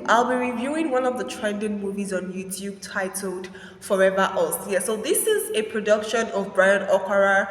I'll be reviewing one of the trending movies on YouTube titled Forever Us. Yeah, so this is a production of Bryan Okwara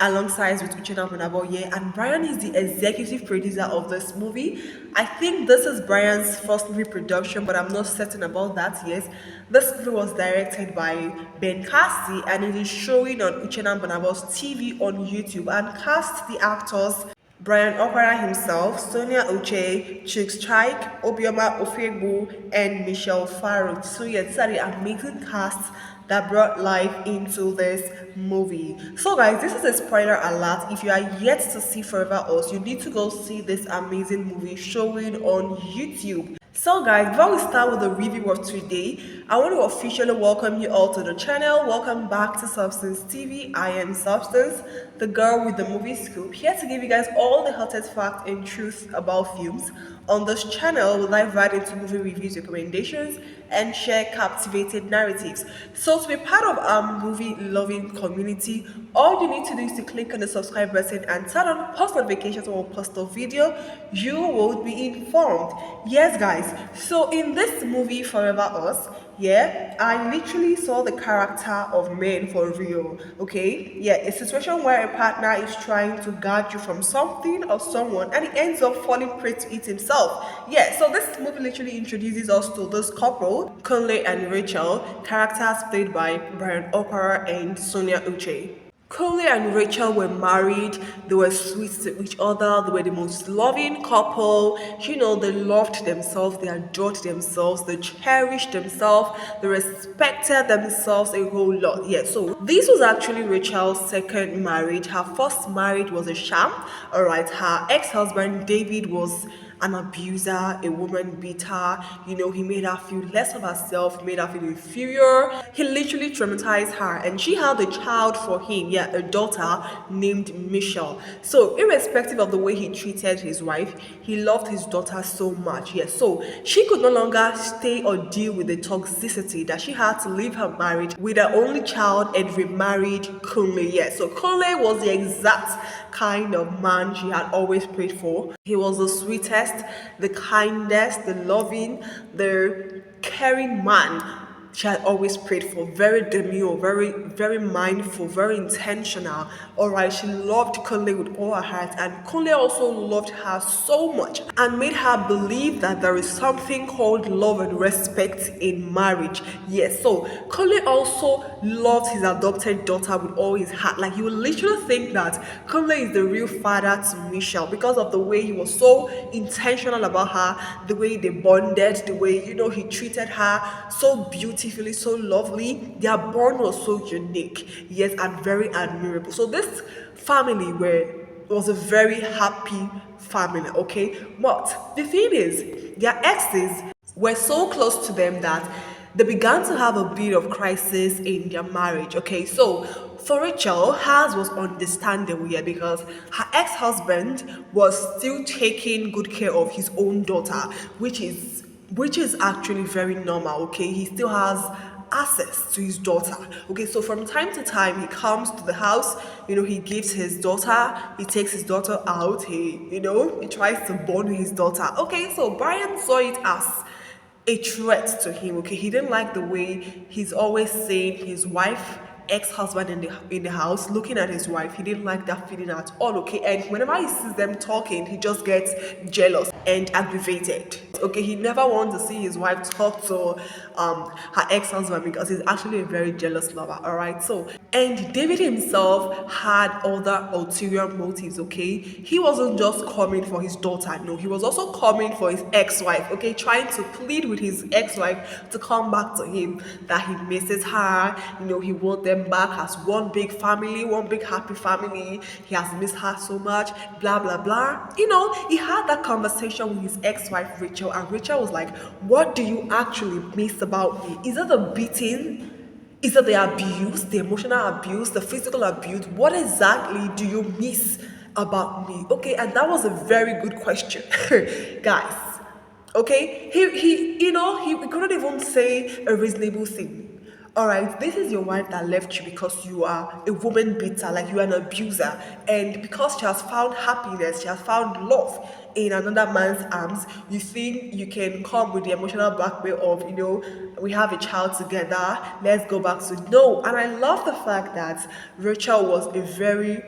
alongside with Uche and Bryan is the executive producer of this movie. I think this is Bryan's first movie production, but I'm not certain about that. Yes, this movie was directed by Ben Cassie and it is showing on Uche TV on YouTube and cast the actors Bryan Okwara himself, Sonia Uche, Chicks Strike, Obioma Ofegbu, and Michelle Faro. So yeah, these are the amazing casts that brought life into this movie. So guys, this is a spoiler alert. If you are yet to see Forever Us, you need to go see this amazing movie showing on YouTube. So guys, before we start with the review of today, I want to officially welcome you all to the channel. Welcome back to Substance TV. I am Substance, the girl with the movie scoop, here to give you guys all the hottest facts and truths about films. On this channel, we dive right into movie reviews, recommendations, and share captivating narratives. So to be part of our movie loving community, all you need to do is to click on the subscribe button and turn on post notifications when we post a video. You will be informed. Yes guys, so in this movie Forever Us, yeah, I literally saw the character of men for real. Okay, yeah, a situation where a partner is trying to guard you from something or someone and he ends up falling prey to it himself. Yeah, so this movie literally introduces us to this couple, Kunle and Rachel, characters played by Bryan Okwara and Sonia Uche. Coley and Rachel were married, they were sweet to each other, they were the most loving couple. You know, they loved themselves, they adored themselves, they cherished themselves, they respected themselves a whole lot. Yeah, so this was actually Rachel's second marriage. Her first marriage was a sham. Alright, her ex-husband David was an abuser, a woman beater. You know, he made her feel less of herself, made her feel inferior. He literally traumatized her, and she had a child for him, yeah, a daughter named Michelle. So irrespective of the way he treated his wife, he loved his daughter so much. Yeah, so she could no longer stay or deal with the toxicity that she had to leave her marriage with her only child and remarried Kunle. Yeah, so Kunle was the exact kind of man she had always prayed for. He was the sweetest, the kindest, the loving, the caring man she had always prayed for. Very demure, very mindful, very intentional. Alright, she loved Kunle with all her heart, and Kunle also loved her so much and made her believe that there is something called love and respect in marriage. Yes, so Kunle also loved his adopted daughter with all his heart. Like, you would literally think that Kunle is the real father to Michelle because of the way he was so intentional about her, the way they bonded, the way, you know, he treated her so beautifully, so lovely. Their bond was so unique, yes, and very admirable. So this family was a very happy family, okay? But the thing is, their exes were so close to them that they began to have a bit of crisis in their marriage, okay? So for Rachel, hers was understandable here because her ex-husband was still taking good care of his own daughter, which is actually very normal, okay? He still has access to his daughter. Okay, so from time to time he comes to the house, you know, he gives his daughter, he takes his daughter out, he tries to bond with his daughter. Okay, so Bryan saw it as a threat to him. Okay, he didn't like the way he's always saying his wife, ex-husband in the house, looking at his wife. He didn't like that feeling at all. Okay, and whenever he sees them talking, he just gets jealous and aggravated. Okay, he never wants to see his wife talk to her ex-husband because he's actually a very jealous lover. All right, so and David himself had other ulterior motives. Okay, he wasn't just coming for his daughter, no, he was also coming for his ex-wife. Okay, trying to plead with his ex-wife to come back to him, that he misses her, you know, he wants them back as one big family, one big happy family. He has missed her so much, blah blah blah. You know, he had that conversation with his ex-wife Rachel, and Rachel was like, what do you actually miss about me? Is it the beating? Is it the abuse, the emotional abuse, the physical abuse? What exactly do you miss about me? Okay, and that was a very good question. Guys, okay, he couldn't even say a reasonable thing. All right, this is your wife that left you because you are a woman beater, like you are an abuser. And because she has found happiness, she has found love in another man's arms, you think you can come with the emotional blackmail of, we have a child together, let's go back to. No. And I love the fact that Rachel was a very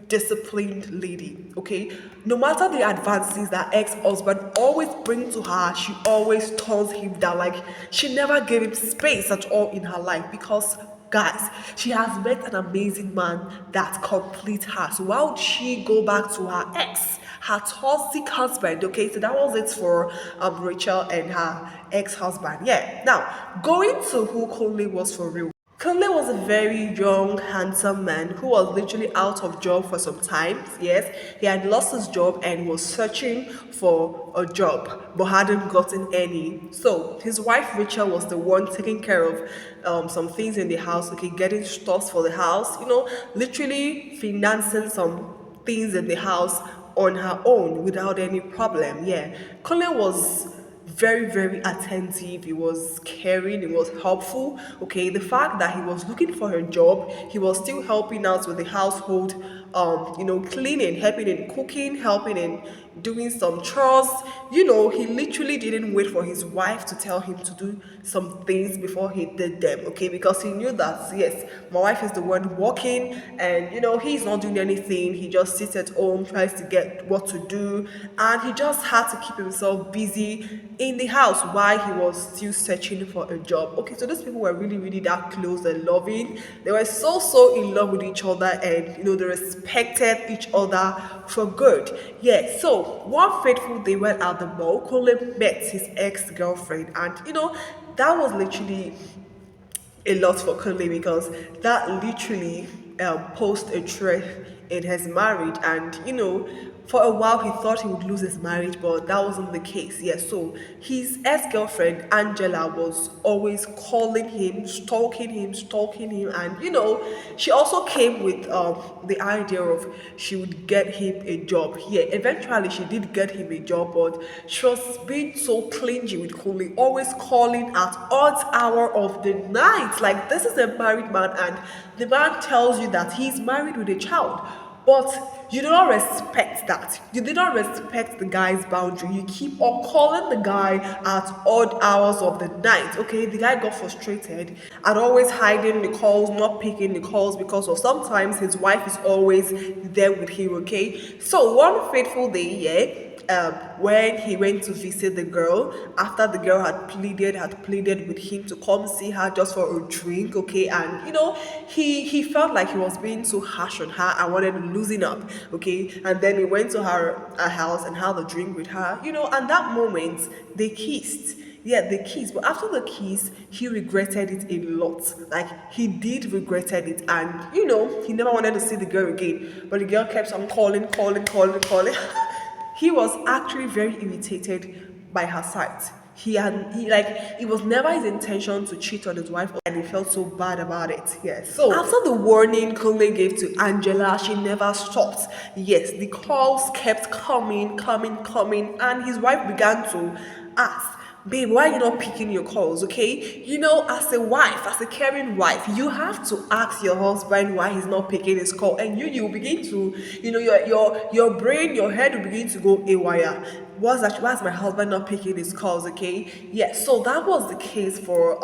disciplined lady, okay? No matter the advances that ex-husband always bring to her, she always turns him down. Like, she never gave him space at all in her life because, guys, she has met an amazing man that completes her. So why would she go back to her ex, her toxic husband? Okay, so that was it for Rachel and her ex-husband. Yeah, now going to who Conley was for real. Conley was a very young, handsome man who was literally out of job for some time. Yes, he had lost his job and was searching for a job but hadn't gotten any. So his wife Rachel was the one taking care of some things in the house, okay, getting stuffs for the house, literally financing some things in the house on her own without any problem. Yeah, Conley was very, very attentive, he was caring, he was helpful. Okay, the fact that he was looking for a job, he was still helping out with the household, cleaning, helping in cooking, helping in doing some chores. He literally didn't wait for his wife to tell him to do some things before he did them. Okay, because he knew that, yes, my wife is the one working, and he's not doing anything. He just sits at home, tries to get what to do, and he just had to keep himself busy in the house while he was still searching for a job. Okay, so those people were really, really that close and loving. They were so in love with each other, and they respected each other for good. Yeah, so one fateful day when at the mall, Colin met his ex-girlfriend, and that was literally a lot for Conley because that literally posed a threat in his marriage. And for a while he thought he would lose his marriage, but that wasn't the case. Yeah, so his ex-girlfriend Angela was always calling him, stalking him, and she also came with the idea of she would get him a job. Yeah, eventually she did get him a job, but she was being so clingy with Conley, always calling at odd hour of the night. Like, this is a married man, and the man tells you that he's married with a child, but you do not respect that. You did not respect the guy's boundary. You keep on calling the guy at odd hours of the night. Okay, the guy got frustrated and always hiding the calls, not picking the calls because of sometimes his wife is always there with him. Okay, so one fateful day, yeah, when he went to visit the girl, after the girl had pleaded with him to come see her just for a drink, okay, and he felt like he was being too harsh on her and wanted to loosen up, okay, and then he went to her house and had a drink with her, and that moment they kissed. Yeah, the kiss. But after the kiss, he regretted it a lot. Like, he did regretted it, and he never wanted to see the girl again. But the girl kept on calling. He was actually very irritated by her sight. It was never his intention to cheat on his wife, and he felt so bad about it. Yes. So after the warning Conley gave to Angela, she never stopped. Yes, the calls kept coming, and his wife began to ask, babe, why are you not picking your calls? Okay, as a wife, as a caring wife, you have to ask your husband why he's not picking his call, and you begin to, your brain, your head will begin to go haywire. Why's my husband not picking his calls? Okay, yeah, so that was the case for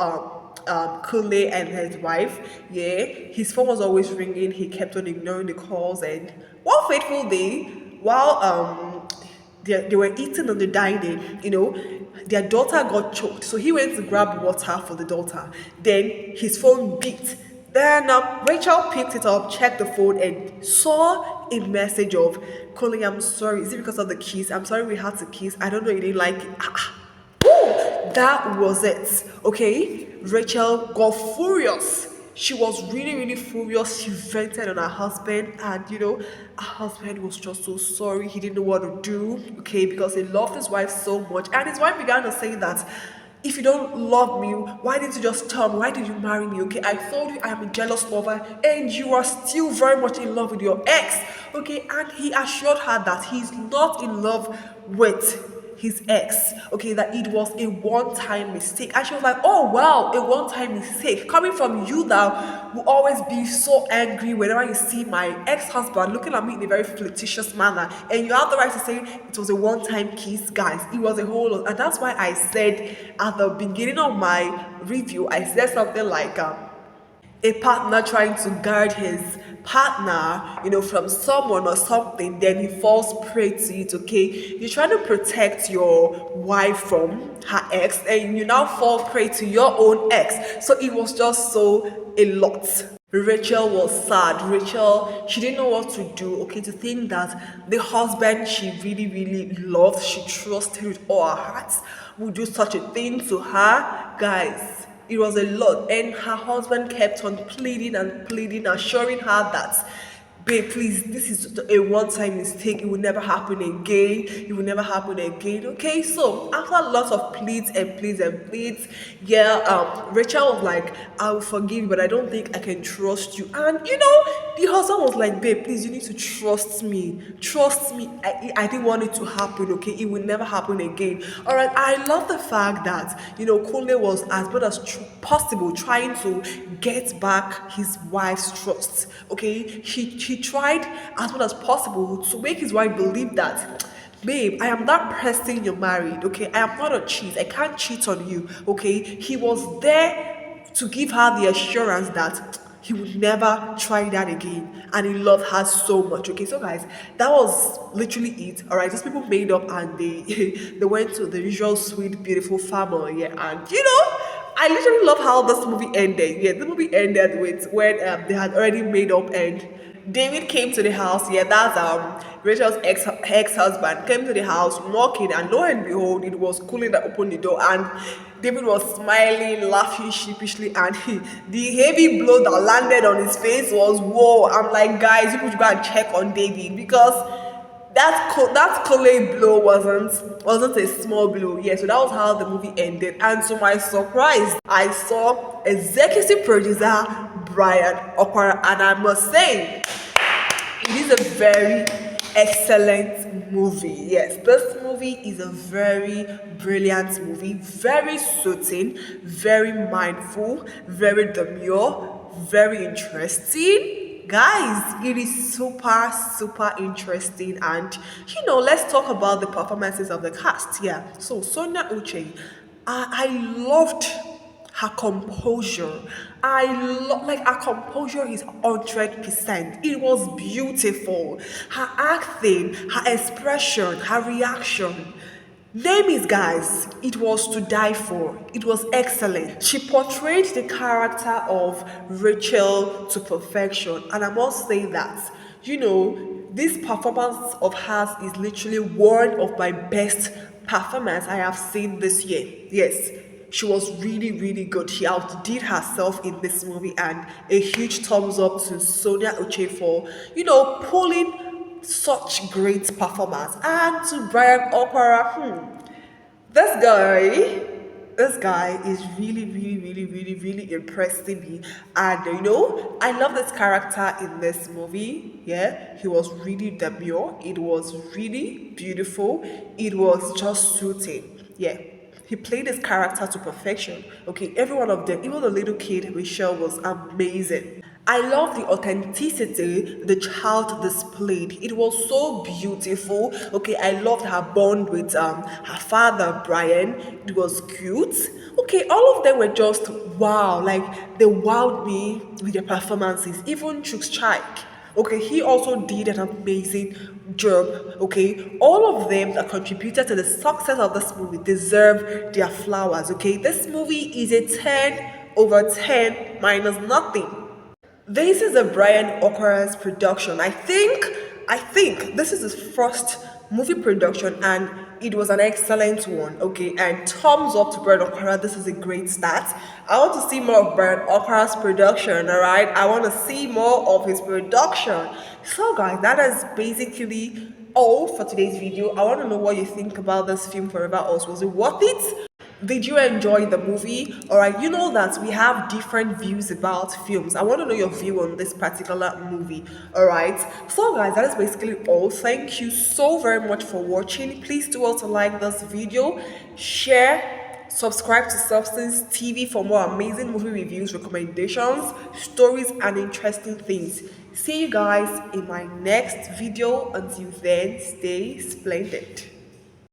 Kule and his wife. Yeah, his phone was always ringing, he kept on ignoring the calls, and one fateful day, while they were eating on the dining, their daughter got choked. So he went to grab water for the daughter. Then his phone beeped. Then Rachel picked it up, checked the phone, and saw a message of, Colin, I'm sorry. Is it because of the kiss? I'm sorry we had to kiss. I don't know, you didn't like it. Boom! That was it. Okay? Rachel got furious. She was really, really furious. She vented on her husband, and her husband was just so sorry. He didn't know what to do, okay, because he loved his wife so much. And his wife began to say that, if you don't love me, why didn't you just tell me? Why did you marry me? Okay, I told you I'm a jealous lover, and you are still very much in love with your ex. Okay, and he assured her that he's not in love with his ex, okay, that it was a one-time mistake. And she was like, oh wow, a one-time mistake. Coming from you that will always be so angry whenever you see my ex-husband looking at me in a very flirtatious manner. And you have the right to say it was a one-time kiss, guys. It was a whole lot. And that's why I said at the beginning of my review, I said something like, a partner trying to guard his partner, from someone or something, then he falls prey to it, okay? You're trying to protect your wife from her ex, and you now fall prey to your own ex. So it was just so a lot. Rachel was sad. Rachel, she didn't know what to do, okay, to think that the husband she really, really loved, she trusted with all her heart, would do such a thing to her. Guys, it was a lot, and her husband kept on pleading and pleading, assuring her that, babe, please, this is a one-time mistake. It will never happen again. It will never happen again. Okay, so after lots of pleads and pleads and pleads, Rachel was like, I will forgive you, but I don't think I can trust you. And the husband was like, babe, please, you need to trust me. Trust me. I didn't want it to happen. Okay, it will never happen again. All right. I love the fact that Kunle was as much as possible trying to get back his wife's trust. Okay, he tried as much as possible to make his wife believe that, babe, I am that person you're married, okay? I am not a cheat. I can't cheat on you, okay? He was there to give her the assurance that he would never try that again, and he loved her so much. Okay, so guys, that was literally it. All right, these people made up and they they went to the usual sweet, beautiful family. Yeah, and I literally love how this movie ended. Yeah, the movie ended with when they had already made up, and David came to the house. Yeah, that's Rachel's ex-husband came to the house knocking, and lo and behold, it was Kunle that opened the door, and David was smiling, laughing sheepishly, and the heavy blow that landed on his face was whoa. I'm like, guys, you should go and check on David, because that Kunle blow wasn't a small blow. Yeah, so that was how the movie ended. And to my surprise, I saw executive producer Bryan Okwara, and I must say, it is a very excellent movie. Yes, this movie is a very brilliant movie, very soothing, very mindful, very demure, very interesting. Guys, it is super, super interesting. And let's talk about the performances of the cast. Yeah, so Sonia Uche, I loved her composure. Her composure is 100%. It was beautiful. Her acting, her expression, her reaction. Name it, guys. It was to die for. It was excellent. She portrayed the character of Rachel to perfection. And I must say that, this performance of hers is literally one of my best performance I have seen this year. Yes. She was really, really good. She outdid herself in this movie, and a huge thumbs up to Sonia Uche for, pulling such great performance. And to Bryan Okwara, this guy is really, really, really, really, really impressing me. And I love this character in this movie. Yeah, he was really demure. It was really beautiful. It was just suiting. Yeah. He played his character to perfection. Okay, every one of them, even the little kid, Michelle, was amazing. I love the authenticity the child displayed. It was so beautiful. Okay, I loved her bond with her father, Bryan. It was cute. Okay, all of them were just wow. Like, they wowed me with their performances. Even Chuk's Chike. Okay, he also did an amazing job. Okay, all of them that contributed to the success of this movie deserve their flowers. Okay, this movie is a 10/10 minus nothing. This is a Bryan Okwara's production. I think this is his first movie production, and it was an excellent one. Okay, and thumbs up to Bryan Okwara. This is a great start. I want to see more of Bryan Okwara's production. All right, I want to see more of his production. So guys, that is basically all for today's video. I want to know what you think about this film Forever Us. Was it worth it? Did you enjoy the movie? All right, you know that we have different views about films. I want to know your view on this particular movie. All right, so guys, that is basically all. Thank you so very much for watching. Please do also like this video, share, subscribe to Substance TV for more amazing movie reviews, recommendations, stories, and interesting things. See you guys in my next video. Until then, stay splendid.